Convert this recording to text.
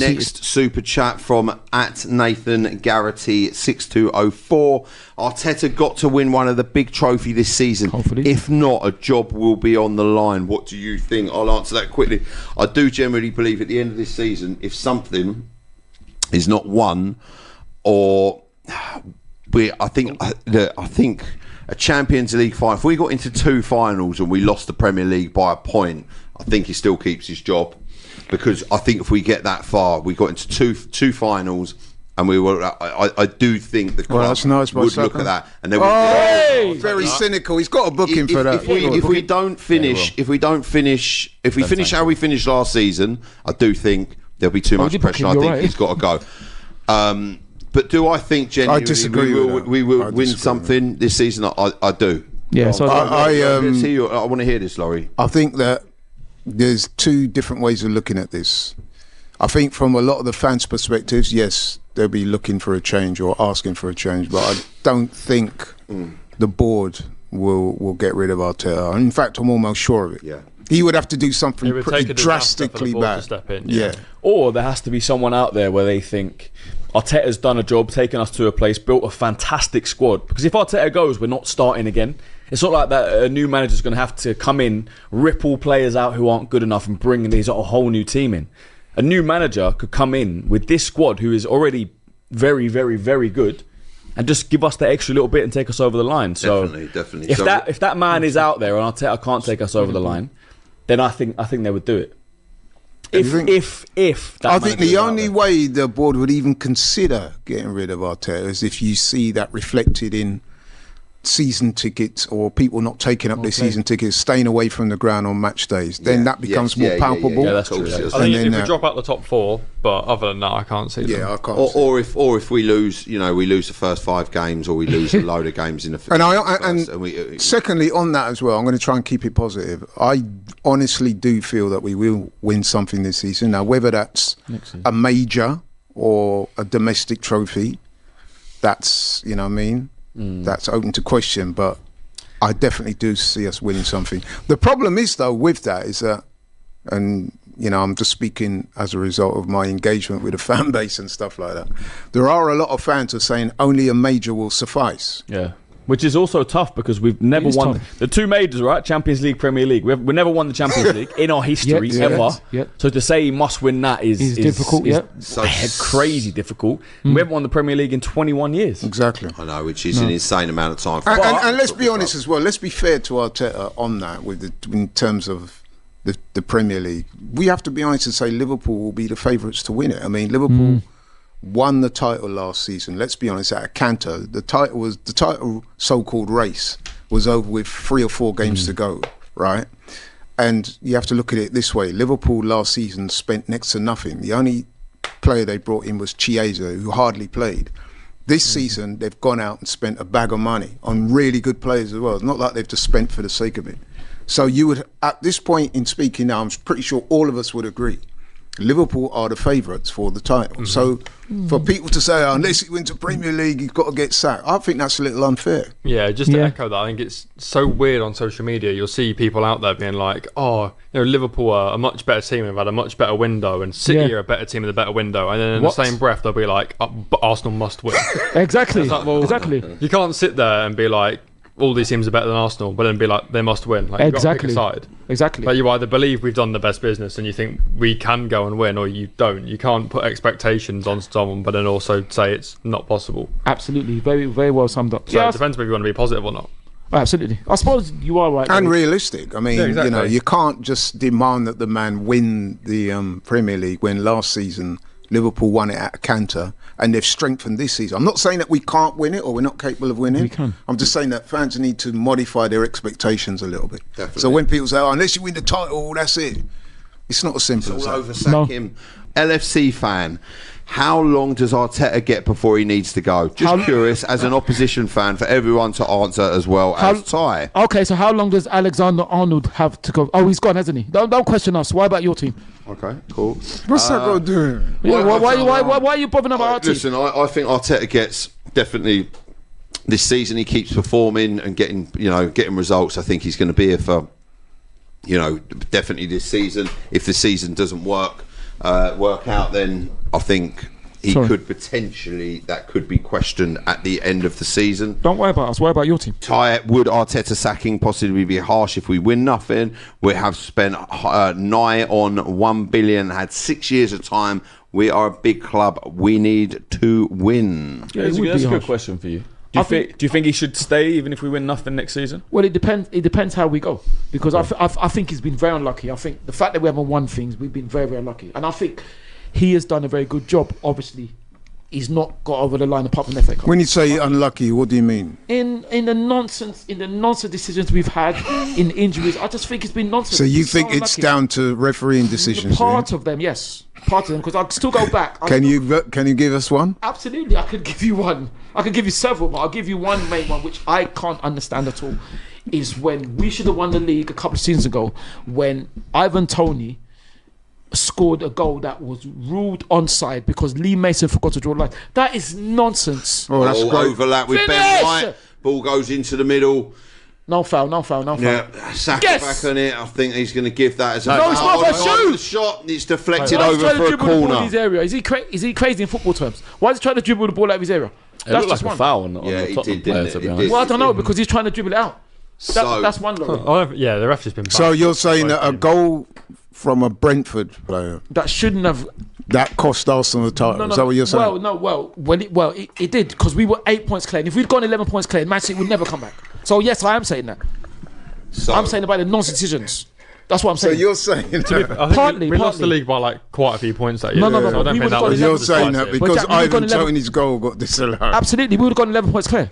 Next super chat from @NathanGarrity6204. Arteta got to win one of the big trophy this season. Hopefully. If not, a job will be on the line. What do you think? I'll answer that quickly. I do generally believe at the end of this season, if something is not won, or I think a Champions League final, if we got into 2 finals and we lost the Premier League by a point, I think he still keeps his job. Because I think if we get that far, we got into two finals, and we were. I do think the club would look at that, and then very cynical. He's got a booking for that. If we finish how we finished last season, I do think there'll be too much pressure. I think he's got to go. But do I think genuinely we will win something this season? I do. Yeah. So I want to hear this, Laurie. I think that there's 2 different ways of looking at this. I think from a lot of the fans' perspectives, yes, they'll be looking for a change or asking for a change, but I don't think the board will get rid of Arteta. In fact, I'm almost sure of it. Yeah. He would have to do something pretty drastically bad. Step in, yeah. Or there has to be someone out there where they think Arteta's done a job, taken us to a place, built a fantastic squad. Because if Arteta goes, we're not starting again. It's not like that a new manager's going to have to come in, rip all players out who aren't good enough and bring a whole new team in. A new manager could come in with this squad who is already very, very, very good and just give us the extra little bit and take us over the line. So definitely. If that man is out there and Arteta can't take us over the line, then I think they would do it. I think the only way the board would even consider getting rid of Arteta is if you see that reflected in season tickets or people not taking up their season tickets, staying away from the ground on match days, then that becomes more palpable. Yeah, that's true. I think if we drop out the top 4, but other than that, I can't see them. I can't. Or if we lose, we lose the first 5 games, or we lose a load of games in the first. Secondly, on that as well, I'm going to try and keep it positive. I honestly do feel that we will win something this season. Now, whether that's a major or a domestic trophy, that's that's open to question, but I definitely do see us winning something. The problem is, though, with that is that, and I'm just speaking as a result of my engagement with the fan base and stuff like that, there are a lot of fans who are saying only a major will suffice. Yeah. Which is also tough because we've never won the 2 majors, right? Champions League, Premier League. We've never won the Champions League in our history ever. Yet. So to say he must win that is difficult. Crazy difficult. We haven't won the Premier League in 21 years. Exactly. I know, which is an insane amount of time. And let's be honest as well. Let's be fair to Arteta on that. In terms of the Premier League, we have to be honest and say Liverpool will be the favourites to win it. I mean, Liverpool won the title last season. Let's be honest, at a canter. The title so-called race was over with 3 or 4 games to go, right? And you have to look at it this way. Liverpool last season spent next to nothing. The only player they brought in was Chiesa, who hardly played. This season, they've gone out and spent a bag of money on really good players as well. It's not like they've just spent for the sake of it. So you would, at this point in speaking now, I'm pretty sure all of us would agree, Liverpool are the favourites for the title. So for people to say, unless he wins the Premier League, he's got to get sacked, I think that's a little unfair. Yeah, just to echo that, I think it's so weird on social media. You'll see people out there being like, Liverpool are a much better team, have had a much better window, and City are a better team with a better window. And then in the same breath, they'll be like, but Arsenal must win. Exactly. Exactly. You can't sit there and be like, all these teams are better than Arsenal, but then be like, they must win. Like, you've got to pick a side. Exactly. Like, you either believe we've done the best business and you think we can go and win, or you don't. You can't put expectations on someone, but then also say it's not possible. Absolutely. Very, very well summed up. So it depends whether you want to be positive or not. Absolutely. I suppose you are right. And realistic. I mean, you can't just demand that the man win the Premier League when last season Liverpool won it at a canter, and they've strengthened this season. I'm not saying that we can't win it or we're not capable of winning. We can. I'm just saying that fans need to modify their expectations a little bit. Definitely. So when people say, unless you win the title, that's it. It's not as simple as that. Oversack him. LFC fan, how long does Arteta get before he needs to go? Just curious, as an opposition fan, for everyone to answer as well as Ty. Okay, so how long does Alexander-Arnold have to go? Oh, he's gone, hasn't he? Don't question us. Why about your team? Okay, cool. What's that got to do? Why are you bothering about our team? Listen, I think Arteta gets definitely this season. He keeps performing and getting results. I think he's going to be here for definitely this season. If the season doesn't work, work out, then I think he could potentially, that could be questioned at the end of the season. Don't worry about us. Worry about your team. Would Arteta sacking possibly be harsh if we win nothing? We have spent nigh on 1 billion, had 6 years of time. We are a big club. We need to win. Yeah, that's a good question for you. Do you think he should stay even if we win nothing next season? Well, it depends. It depends how we go, because I think he's been very unlucky. I think the fact that we haven't won things, we've been very, very unlucky, and I think he has done a very good job. Obviously, he's not got over the line apart from the FA Cup. When you say unlucky, what do you mean? In the nonsense decisions we've had, in injuries, I just think it's been nonsense. So you think it's down to refereeing decisions? Part of them, yes. Part of them, because I'll still go back. Can you give us one? Absolutely, I could give you one. I could give you several, but I'll give you one main one, which I can't understand at all. Is when we should have won the league a couple of seasons ago, when Ivan Toney scored a goal that was ruled onside because Lee Mason forgot to draw the line. That is nonsense. Oh, that's great. Overlap with Ben White. Ball goes into the middle. No foul. Yeah, Saka back on it. I think he's going to give that as a foul. It's not a shoot. The shot, it's deflected over for a corner. His area. Is he crazy in football terms? Why is he trying to dribble the ball out of his area? It looked like a foul on the Tottenham player, to be honest. Well, I don't know, because he's trying to dribble it out. That's one law. Yeah, the ref has been bad. So you're saying that a goal from a Brentford player that shouldn't have, that cost Arsenal the title? No, is that what you're saying? It did, because we were 8 points clear. And if we'd gone 11 points clear, Man City would never come back. So yes, I am saying that. I'm saying about the non-decisions. That's what I'm saying. So you're saying that we lost the league by like quite a few points that year. No, so I don't think that was you're saying that because Ivan Tony's goal got disallowed. Absolutely, we would have gone 11 points clear.